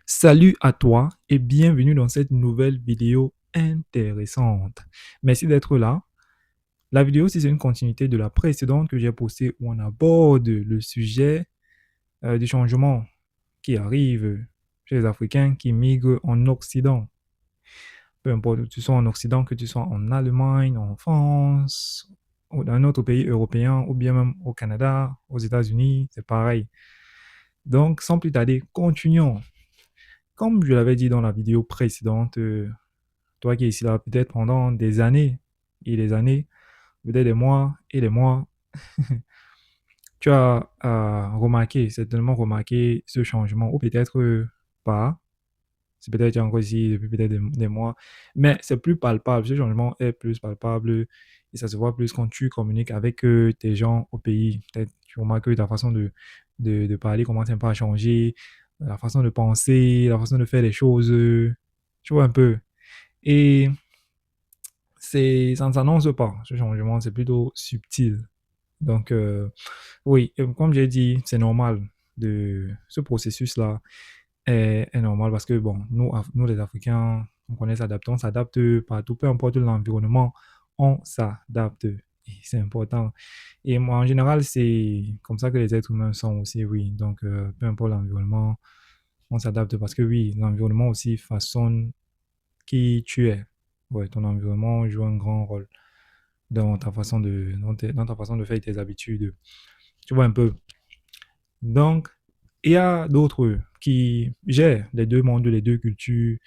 Salut à toi et bienvenue dans cette nouvelle vidéo intéressante. Merci d'être là. La vidéo, c'est une continuité de la précédente que j'ai postée où on aborde le sujet du changement qui arrive chez les Africains qui migrent en Occident. Peu importe que tu sois en Occident, que tu sois en Allemagne, en France, ou dans un autre pays européen, ou bien même au Canada, aux États-Unis, c'est pareil. Donc, sans plus tarder, continuons. Comme je l'avais dit dans la vidéo précédente, toi qui es ici là peut-être pendant des années et des années, peut-être des mois et des mois, tu as remarqué, certainement remarqué ce changement, ou peut-être pas, c'est peut-être tu es encore ici depuis peut-être des mois, mais c'est plus palpable, ce changement est plus palpable et ça se voit plus quand tu communiques avec tes gens au pays. Peut-être tu remarques que ta façon de parler commence un peu à changer, la façon de penser, la façon de faire les choses, tu vois un peu. Et ça ne s'annonce pas, ce changement, c'est plutôt subtil. Donc, oui, comme j'ai dit, c'est normal. Ce processus-là est normal parce que, bon, nous les Africains, on connaît s'adapter, on s'adapte partout, peu importe l'environnement, on s'adapte. Et c'est important. Et moi, en général, c'est comme ça que les êtres humains sont aussi, oui. Donc, peu importe l'environnement, on s'adapte parce que, oui, l'environnement aussi façonne qui tu es. Ouais, ton environnement joue un grand rôle dans ta façon de faire tes habitudes. Tu vois un peu. Donc, il y a d'autres qui gèrent les deux mondes, les deux cultures.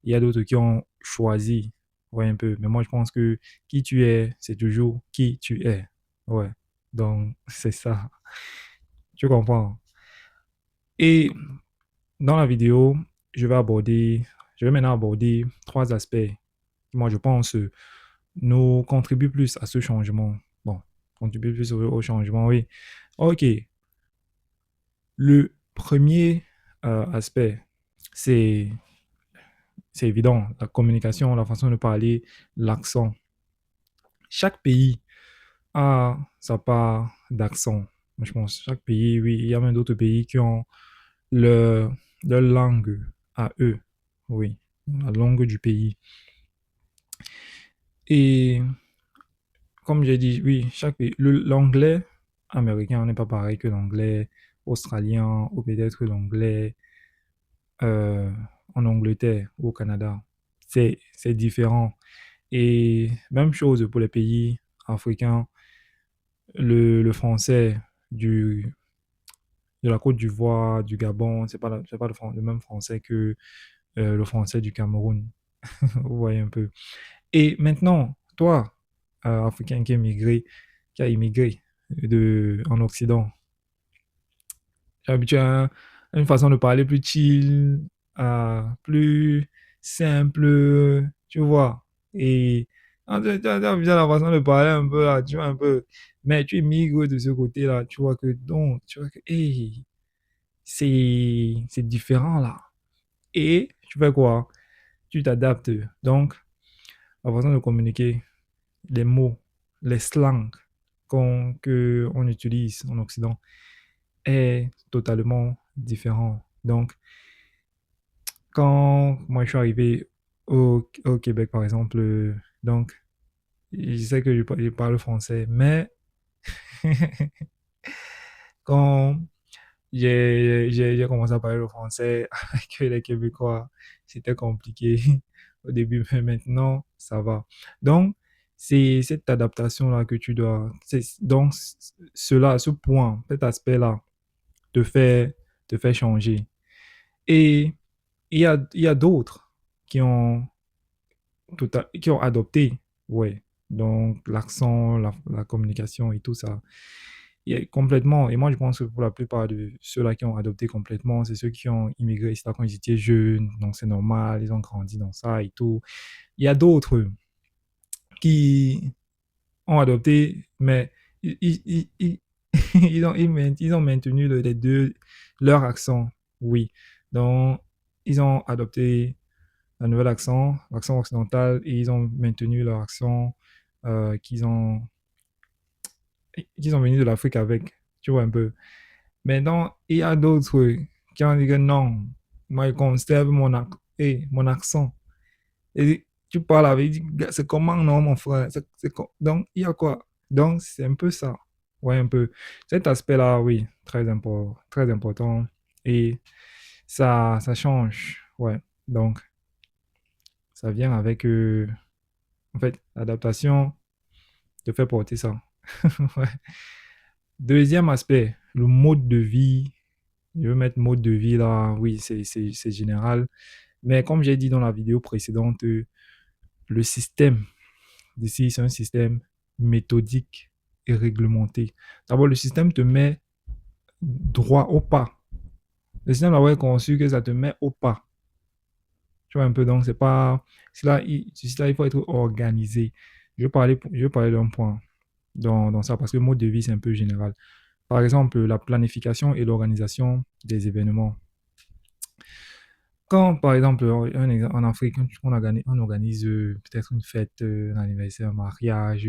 Il y a d'autres qui ont choisi. Ouais, un peu. Mais moi, je pense que qui tu es, c'est toujours qui tu es. Ouais. Donc, c'est ça. Tu comprends? Et dans la vidéo, je vais maintenant aborder trois aspects qui, moi, je pense, nous contribuent plus à ce changement. Bon, contribuent plus au changement, oui. OK. Le premier aspect, c'est c'est évident, la communication, la façon de parler, l'accent. Chaque pays a sa part d'accent. Je pense chaque pays, oui, il y a même d'autres pays qui ont leur, leur langue à eux, oui, la langue du pays. Et comme j'ai dit, oui, chaque pays, l'anglais américain n'est pas pareil que l'anglais australien ou peut-être l'anglais euh, en Angleterre ou au Canada. C'est différent. Et même chose pour les pays africains, le français du, de la Côte d'Ivoire, du Gabon, c'est pas le même français que le français du Cameroun. Vous voyez un peu. Et maintenant, toi, Africain qui a immigré en Occident, tu es habitué à une façon de parler plus chill, plus simple, tu vois. Et tu as besoin de la façon de parler un peu là, tu vois un peu. Mais tu immigres de ce côté-là, tu vois que donc, tu vois que hey, c'est différent là. Et tu fais quoi? Tu t'adaptes. Donc, la façon de communiquer, les mots, les slangs que on utilise en Occident est totalement différent. Donc, quand moi je suis arrivé au Québec, par exemple, donc, je sais que je parle français, mais quand j'ai commencé à parler le français avec les Québécois, c'était compliqué au début, mais maintenant, ça va. Donc, c'est cette adaptation-là que tu dois. Donc, ce point, cet aspect-là, te fait, te fait changer. Et il y a d'autres qui ont, qui ont adopté, ouais. Donc, l'accent, la communication et tout ça. Et complètement. Et moi, je pense que pour la plupart de ceux-là qui ont adopté complètement, c'est ceux qui ont immigré ici là quand ils étaient jeunes. Donc, c'est normal, ils ont grandi dans ça et tout. Il y a d'autres qui ont adopté, mais ils ont maintenu les deux, leur accent, oui. Donc, ils ont adopté un nouvel accent, l'accent occidental, et ils ont maintenu leur accent euh, qu'ils ont, qu'ils ont venu de l'Afrique avec, tu vois un peu. Maintenant, il y a d'autres qui ont dit que non. Moi, je conserve mon accent. Et tu parles avec, c'est comment, non, mon frère? Donc, il y a quoi? Donc, c'est un peu ça. Ouais, un peu. Cet aspect-là, oui, très important. Et ça change. Ouais. Donc, ça vient avec, en fait, l'adaptation te fait porter ça. Ouais. Deuxième aspect, le mode de vie. Je veux mettre mode de vie là, oui, c'est général. Mais comme j'ai dit dans la vidéo précédente, le système d'ici, c'est un système méthodique et réglementé. D'abord, le système te met droit au pas. Le système là, est conçu que ça te met au pas. Tu vois un peu, donc c'est pas. Il faut être organisé. Je vais parler d'un point dans ça parce que le mode de vie, c'est un peu général. Par exemple, la planification et l'organisation des événements. Quand, par exemple, en Afrique, on organise peut-être une fête, un anniversaire, un mariage,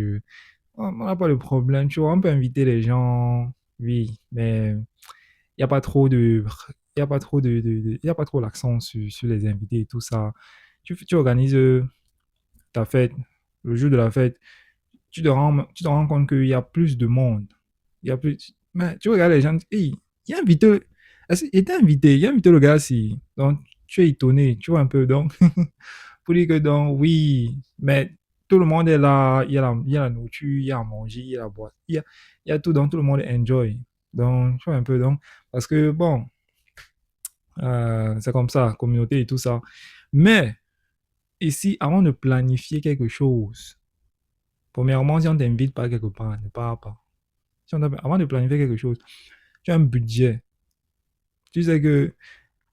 on n'a pas de problème, tu vois, on peut inviter les gens, oui, mais il n'y a pas trop de, il y a pas trop il y a pas trop l'accent sur les invités et tout ça. Tu organises ta fête, le jour de la fête, tu te rends compte qu'il y a plus de monde. Il y a plus, mais tu regardes les gens, hey, il y a invité, il était invité, il y a invité le gars si, donc tu es étonné, tu vois un peu, donc, pour dire que donc, oui, mais tout le monde est là, il y a la nourriture, il y a à manger, il y a à boire, il y a tout, donc tout le monde enjoy. Donc, tu vois un peu, donc, parce que bon, c'est comme ça, communauté et tout ça. Mais, ici, avant de planifier quelque chose, premièrement, si on t'invite pas quelque part, ne pars pas. Avant de planifier quelque chose, tu as un budget. Tu sais que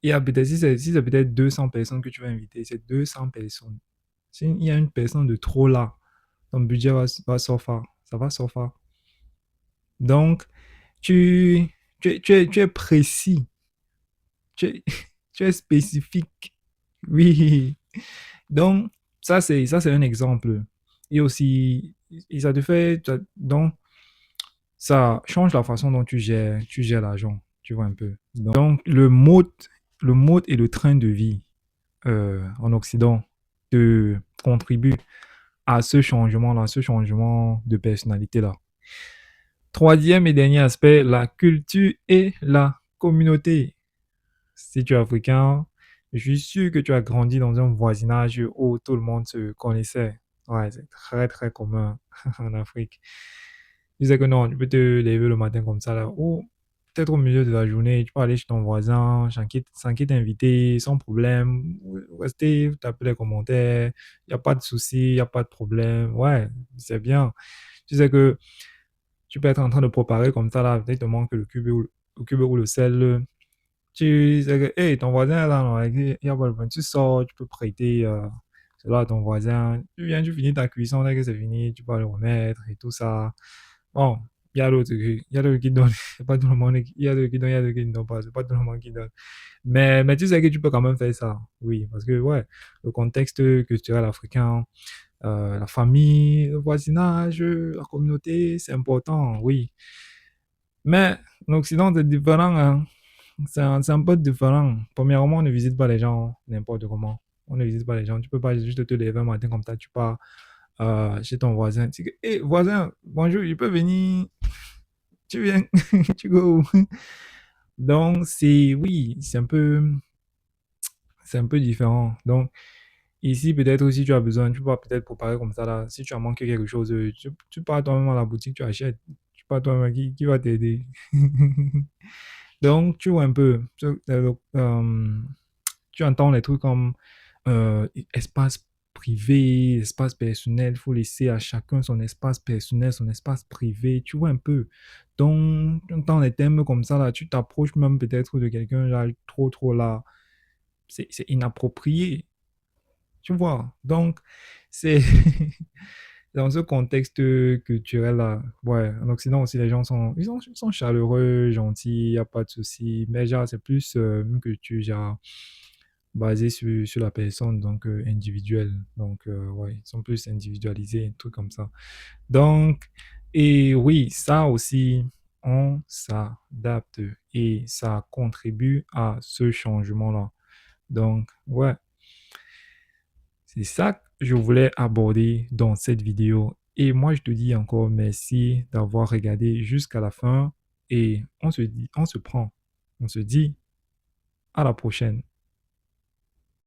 il y a peut-être, si c'est peut-être 200 personnes que tu vas inviter, c'est 200 personnes. S'il y a une personne de trop là, ton budget va s'offrir. Ça va s'offrir. Donc, tu es précis. Tu es, tu es spécifique. Oui. Donc, ça, c'est un exemple. Et aussi, et ça te fait, donc, ça change la façon dont tu gères l'argent. Tu vois un peu. Donc, le mode et le train de vie en Occident te contribue à ce changement-là, ce changement de personnalité-là. Troisième et dernier aspect, la culture et la communauté. Si tu es africain, je suis sûr que tu as grandi dans un voisinage où tout le monde se connaissait. Ouais, c'est très très commun en Afrique. Tu sais que non, tu peux te lever le matin comme ça là, ou peut-être au milieu de la journée, tu peux aller chez ton voisin, sans qu'il t'invite, sans problème, rester, taper les commentaires, il n'y a pas de souci, il n'y a pas de problème. Ouais, c'est bien. Tu sais que tu peux être en train de préparer comme ça là, peut-être te manque le cube ou le sel. Tu sais que, hey, ton voisin là, non, il y a pas de problème. Tu sors, tu peux prêter cela à ton voisin. Tu finis ta cuisson, dès que c'est fini, tu peux le remettre et tout ça. Bon, il y a d'autres qui donnent. C'est pas tout le monde il y a d'autres qui donnent, il y a d'autres qui ne donnent pas. C'est pas tout le monde qui donne. Mais tu sais que tu peux quand même faire ça. Oui, parce que, ouais, le contexte culturel africain, la famille, le voisinage, la communauté, c'est important, oui. Mais l'Occident, c'est différent, hein. C'est un peu différent. Premièrement, on ne visite pas les gens n'importe comment. On ne visite pas les gens. Tu peux pas juste te lever un matin comme ça, tu pars chez ton voisin. Tu dis, hé, voisin, bonjour, je peux venir. Tu viens, tu go. Donc, oui, c'est un peu différent. Donc, ici, peut-être aussi, tu as besoin, tu vas peut-être préparer comme ça là. Si tu as manqué quelque chose, tu pars toi-même à la boutique, tu achètes. Tu pars toi-même qui va t'aider. Donc, tu vois un peu, tu entends les trucs comme espace privé, espace personnel, il faut laisser à chacun son espace personnel, son espace privé, tu vois un peu. Donc, tu entends les thèmes comme ça, là, tu t'approches même peut-être de quelqu'un là, trop là, c'est inapproprié, tu vois. Donc, c'est dans ce contexte culturel là, ouais, en Occident aussi, les gens ils sont chaleureux, gentils, il n'y a pas de souci, mais genre, c'est plus une culture, genre, basée sur la personne, donc individuelle. Donc, ouais, ils sont plus individualisés, un truc comme ça. Donc, et oui, ça aussi, on s'adapte et ça contribue à ce changement-là. Donc, ouais, c'est ça que je voulais aborder dans cette vidéo. Et moi, je te dis encore merci d'avoir regardé jusqu'à la fin. Et on se dit, on se prend, on se dit à la prochaine.